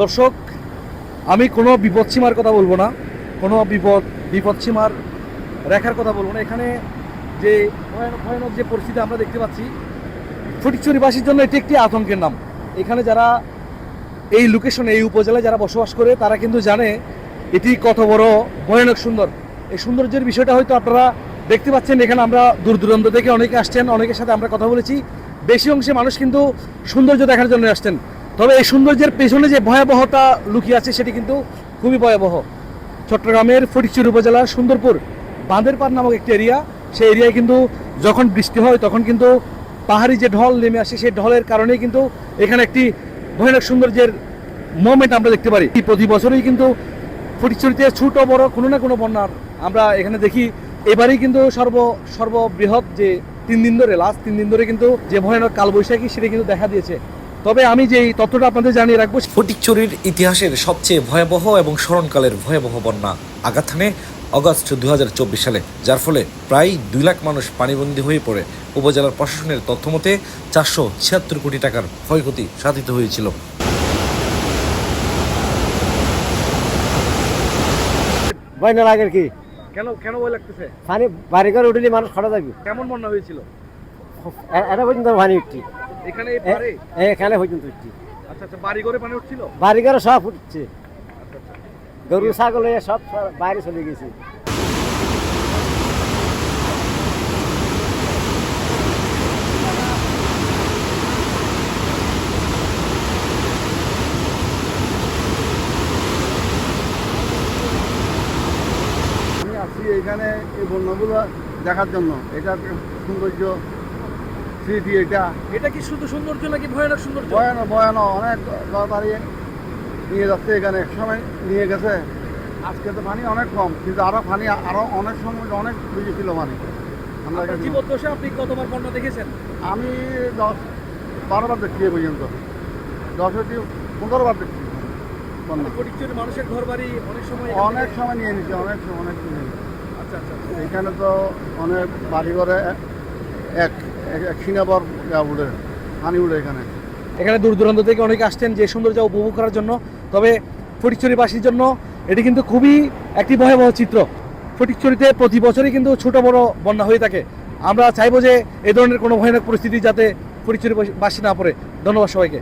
দর্শক, আমি কোনো বিপদসীমার কথা বলবো না, কোনো বিপদসীমার রেখার কথা বলবো না। এখানে যে ভয়ানক যে পরিস্থিতি আমরা দেখতে পাচ্ছি, ফটিকছড়িবাসীর জন্য এটি একটি আতঙ্কের নাম। এখানে যারা এই লোকেশনে, এই উপজেলায় যারা বসবাস করে, তারা কিন্তু জানে এটি কত বড় ভয়ানক সুন্দর। এই সৌন্দর্যের বিষয়টা হয়তো আপনারা দেখতে পাচ্ছেন। এখানে আমরা দূর দূরান্ত থেকে অনেকে আসছেন, অনেকের সাথে আমরা কথা বলেছি। বেশি অংশে মানুষ কিন্তু সৌন্দর্য দেখার জন্য আসছেন। তবে এই সৌন্দর্যের পেছনে যে ভয়াবহতা লুকিয়ে আছে সেটি কিন্তু খুবই ভয়াবহ। চট্টগ্রামের ফটিকছড়ি উপজেলার সুন্দরপুর বাঁধের পাড় নামক একটি এরিয়া, সেই এরিয়ায় কিন্তু যখন বৃষ্টি হয় তখন কিন্তু পাহাড়ি যে ঢল নেমে আসে, সেই ঢলের কারণেই কিন্তু এখানে একটি ভয়ানক সৌন্দর্যের মোমেন্ট আমরা দেখতে পারি। প্রতি বছরই কিন্তু ফটিকছড়িতে ছোট বড় কোনো না কোনো বন্যার আমরা এখানে দেখি। এবারেই কিন্তু সর্ববৃহৎ যে 3 দিন ধরে, লাস্ট 3 দিন ধরে কিন্তু যে ভয়ানক কালবৈশাখী সেটা কিন্তু দেখা দিয়েছে। তবে আমি যে এই তথ্যটা আপনাদের জানিয়ে রাখবো, ফটিকছড়ির ইতিহাসের সবচেয়ে ভয়াবহ এবং স্মরণকালের ভয়াবহ বন্যা আঘাত হানে অগস্ট 2024 সালে, যার ফলে প্রায় 2 লাখ মানুষ পানিবন্দী হয়ে পড়ে। উপজেলার প্রশাসনের তথ্যমতে 476 কোটি টাকার ক্ষয়ক্ষতি সাধিত হয়েছিল। বন্যার আগের কি কেন কেন ভয় লাগতেছে? পানি বাড়ি ঘরে উঠলে মানুষ খরা যাবে। কেমন বন্যা হয়েছিল? এটা পর্যন্ত পানি উঠছি, এখানে এই পারে? এখানে পর্যন্ত উঠছি। আচ্ছা আচ্ছা, বাড়ি ঘরে পানি উঠছিল? বাড়ি ঘরে সব উঠছে, আচ্ছা আচ্ছা। গরু ছাগল সব বাইরে চলে গেছে। আমি আছি এখানে এই বন্যাগুলো দেখার জন্য। এটা সৌন্দর্য স্মৃতি। এটা কি শুধু সৌন্দর্য নাকি ভয়ানক সৌন্দর্য? ভয়ানক ভয়ানক, অনেক তাড়াতাড়ি নিয়ে যাচ্ছে। এখানে এক সময় নিয়ে গেছে, আজকে তো পানি অনেক কম, কিন্তু আরো অনেক সময় অনেক বেশি ছিল পানি। আমরা আপনার জীবদ্দশায় আপনি কতবার বন্যা দেখেছেন? আমি 10-12 বার দেখছি এ পর্যন্ত, 10-15 বার দেখছি বন্যা। ফটিকছড়ির মানুষের ঘর বাড়ি অনেক সময় নিয়ে নিচ্ছে, অনেক সময় নিয়ে নিচ্ছে। আচ্ছা আচ্ছা। এখানে তো অনেক বাড়ি ঘরে এক সিনেমার উঠে, পানি উঠে এখানে। এখানে দূর দূরান্ত থেকে অনেকে আসছেন যে সৌন্দর্য উপভোগ করার জন্য। তবে ফটিকছড়িবাসীর জন্য এটি কিন্তু খুবই একটি ভয়াবহ চিত্র। ফটিকছড়িতে প্রতি বছরই কিন্তু ছোট বড় বন্যা হয়ে থাকে। আমরা চাইবো যে এই ধরনের কোনো ভয়ানক পরিস্থিতি যাতে ফটিকছড়িবাসী না পড়ে। ধন্যবাদ সবাইকে।